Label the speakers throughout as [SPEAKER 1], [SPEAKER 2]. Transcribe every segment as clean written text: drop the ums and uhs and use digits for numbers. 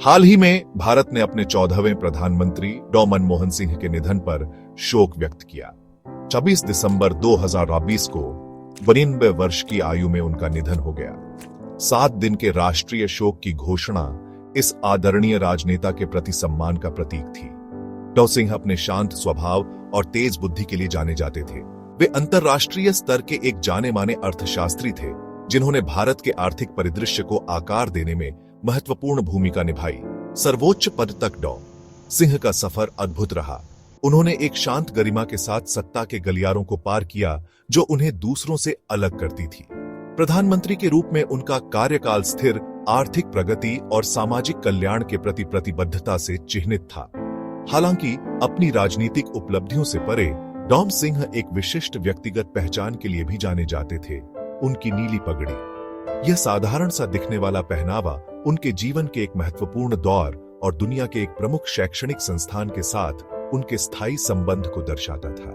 [SPEAKER 1] हाल ही में भारत ने अपने 14वें प्रधानमंत्री डॉ मनमोहन सिंह के निधन पर शोक व्यक्त किया। 26 दिसंबर 2020 को 92 वर्ष की आयु में उनका निधन हो गया। 7 दिन के राष्ट्रीय शोक की घोषणा इस आदरणीय राजनेता के प्रति सम्मान का प्रतीक थी। डॉ सिंह अपने शांत स्वभाव और तेज बुद्धि के लिए जाने जाते थे। वे अंतर्राष्ट्रीय स्तर के एक जाने माने अर्थशास्त्री थे, जिन्होंने भारत के आर्थिक परिदृश्य को आकार देने में महत्वपूर्ण भूमिका निभाई। सर्वोच्च पद तक डॉ सिंह का सफर अद्भुत रहा। उन्होंने एक शांत गरिमा के साथ सत्ता के गलियारों को पार किया, जो उन्हें दूसरों से अलग करती थी। प्रधानमंत्री के रूप में उनका कार्यकाल स्थिर आर्थिक प्रगति और सामाजिक कल्याण के प्रति प्रतिबद्धता से चिह्नित था। हालांकि अपनी राजनीतिक उपलब्धियों से परे डॉ सिंह एक विशिष्ट व्यक्तिगत पहचान के लिए भी जाने जाते थे। उनकी नीली पगड़ी, यह साधारण सा दिखने वाला पहनावा उनके जीवन के एक महत्वपूर्ण दौर और दुनिया के एक प्रमुख शैक्षणिक संस्थान के साथ उनके स्थायी संबंध को दर्शाता था।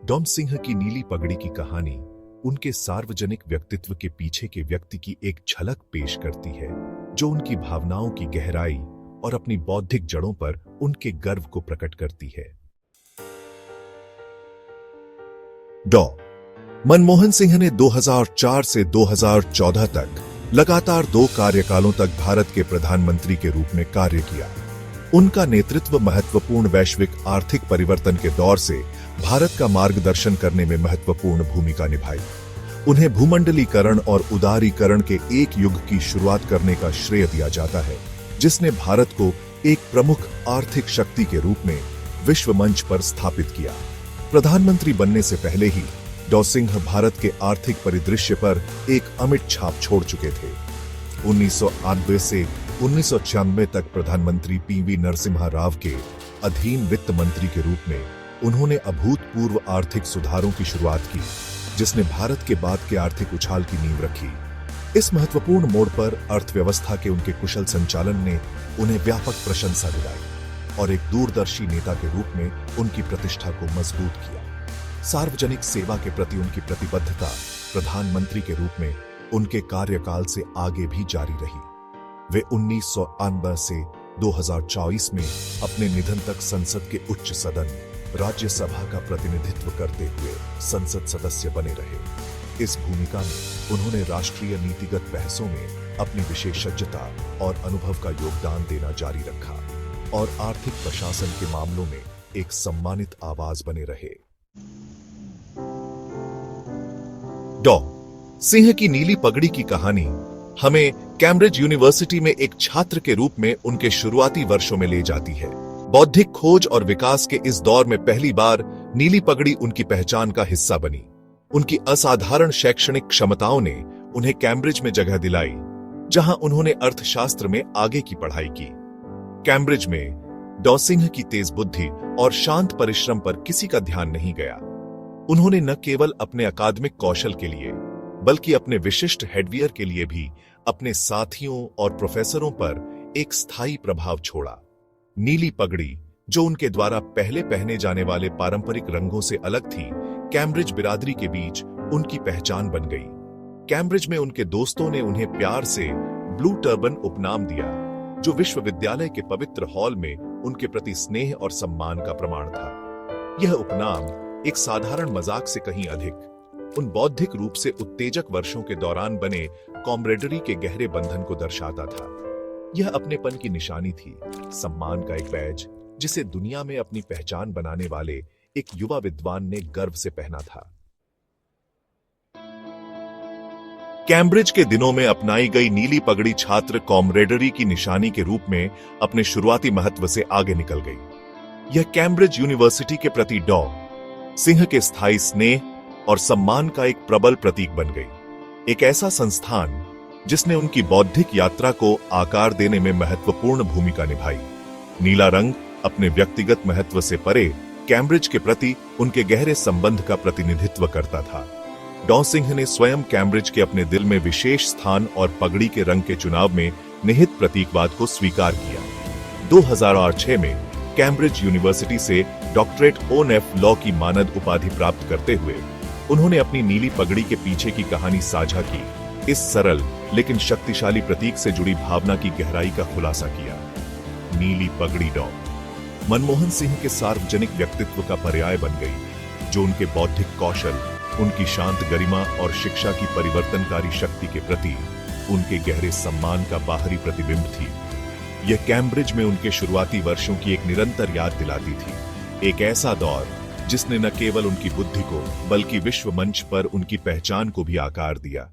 [SPEAKER 1] डॉ सिंह की नीली पगड़ी की कहानी उनके सार्वजनिक व्यक्तित्व के पीछे के व्यक्ति की एक झलक पेश करती है, जो उनकी भावनाओं की गहराई और अपनी बौद्धिक जड़ों पर उनके गर्व को प्रकट करती है। डॉ मनमोहन सिंह ने 2004 से 2014 तक लगातार 2 कार्यकालों तक भारत के प्रधानमंत्री के रूप में कार्य किया। उनका नेतृत्व महत्वपूर्ण वैश्विक आर्थिक परिवर्तन के दौर से भारत का मार्गदर्शन करने में महत्वपूर्ण भूमिका निभाई। उन्हें भूमंडलीकरण और उदारीकरण के एक युग की शुरुआत करने का श्रेय दिया जाता है, जिसने भारत को एक प्रमुख आर्थिक शक्ति के रूप में विश्व मंच पर स्थापित किया। प्रधानमंत्री बनने से पहले ही डॉ सिंह भारत के आर्थिक परिदृश्य पर एक अमिट छाप छोड़ चुके थे। 1998 से 1996 तक प्रधानमंत्री पीवी नरसिम्हा राव के अधीन वित्त मंत्री के रूप में उन्होंने अभूतपूर्व आर्थिक सुधारों की शुरुआत की, जिसने भारत के बाद के आर्थिक उछाल की नींव रखी। इस महत्वपूर्ण मोड़ पर अर्थव्यवस्था के उनके कुशल संचालन ने उन्हें व्यापक प्रशंसा दिलाई और एक दूरदर्शी नेता के रूप में उनकी प्रतिष्ठा को मजबूत किया। सार्वजनिक सेवा के प्रति उनकी प्रतिबद्धता प्रधानमंत्री के रूप में उनके कार्यकाल से आगे भी जारी रही। वे 1998 से 2024 में अपने निधन तक संसद के उच्च सदन राज्यसभा का प्रतिनिधित्व करते हुए संसद सदस्य बने रहे। इस भूमिका में उन्होंने राष्ट्रीय नीतिगत बहसों में अपनी विशेषज्ञता और अनुभव का योगदान देना जारी रखा और आर्थिक प्रशासन के मामलों में एक सम्मानित आवाज बने रहे। डॉ सिंह की नीली पगड़ी की कहानी हमें कैम्ब्रिज यूनिवर्सिटी में एक छात्र के रूप में उनके शुरुआती वर्षों में ले जाती है। बौद्धिक खोज और विकास के इस दौर में पहली बार नीली पगड़ी उनकी पहचान का हिस्सा बनी। उनकी असाधारण शैक्षणिक क्षमताओं ने उन्हें कैम्ब्रिज में जगह दिलाई, जहां उन्होंने अर्थशास्त्र में आगे की पढ़ाई की। कैम्ब्रिज में डॉ सिंह की तेज बुद्धि और शांत परिश्रम पर किसी का ध्यान नहीं गया। उन्होंने न केवल अपने अकादमिक कौशल के लिए, बल्कि अपने विशिष्ट हेडवियर के लिए भी अपने साथियों और प्रोफेसरों पर एक स्थायी प्रभाव छोड़ा। नीली पगड़ी, जो उनके द्वारा पहले पहने जाने वाले पारंपरिक रंगों से अलग थी, कैम्ब्रिज बिरादरी के बीच उनकी पहचान बन गई। कैम्ब्रिज में उनके दोस्तों ने उन्हें प्यार से ब्लू टर्बन उपनाम दिया, जो विश्वविद्यालय के पवित्र हॉल में उनके प्रति स्नेह और सम्मान का प्रमाण था। यह उपनाम एक साधारण मजाक से कहीं अधिक उन बौद्धिक रूप से उत्तेजक वर्षों के दौरान बने कॉमरेडरी के गहरे बंधन को दर्शाता था। यह अपनेपन की निशानी थी, सम्मान का एक बैज जिसे दुनिया में अपनी पहचान बनाने वाले एक युवा विद्वान ने गर्व से पहना था। कैम्ब्रिज के दिनों में अपनाई गई नीली पगड़ी छात्र कॉमरेडरी की निशानी के रूप में अपने शुरुआती महत्व से आगे निकल गई। यह कैम्ब्रिज यूनिवर्सिटी के प्रति डॉ सिंह के स्थायी स्नेह और सम्मान का एक प्रबल प्रतीक बन गई। एक ऐसा संस्थान जिसने उनकी बौद्धिक यात्रा को आकार देने में महत्वपूर्ण भूमिका निभाई। नीला रंग अपने व्यक्तिगत महत्व से परे कैम्ब्रिज के प्रति उनके गहरे संबंध का प्रतिनिधित्व करता था। डॉ सिंह ने स्वयं कैम्ब्रिज के अपने दिल में विशेष स्थान और पगड़ी के रंग के चुनाव में निहित प्रतीकवाद को स्वीकार किया। 2006 में कैम्ब्रिज यूनिवर्सिटी से डॉक्टरेट ऑफ लॉ की मानद उपाधि प्राप्त करते हुए उन्होंने अपनी नीली पगड़ी के पीछे की कहानी साझा की। इस सरल लेकिन शक्तिशाली प्रतीक से जुड़ी भावना की गहराई का खुलासा किया। नीली पगड़ी डॉ मनमोहन सिंह के सार्वजनिक व्यक्तित्व का पर्याय बन गई, जो उनके बौद्धिक कौशल, उनकी शांत गरिमा और शिक्षा की परिवर्तनकारी शक्ति के प्रति उनके गहरे सम्मान का बाहरी प्रतिबिंब थी। यह कैम्ब्रिज में उनके शुरुआती वर्षों की एक निरंतर याद दिलाती थी, एक ऐसा दौर जिसने न केवल उनकी बुद्धि को बल्कि विश्व मंच पर उनकी पहचान को भी आकार दिया।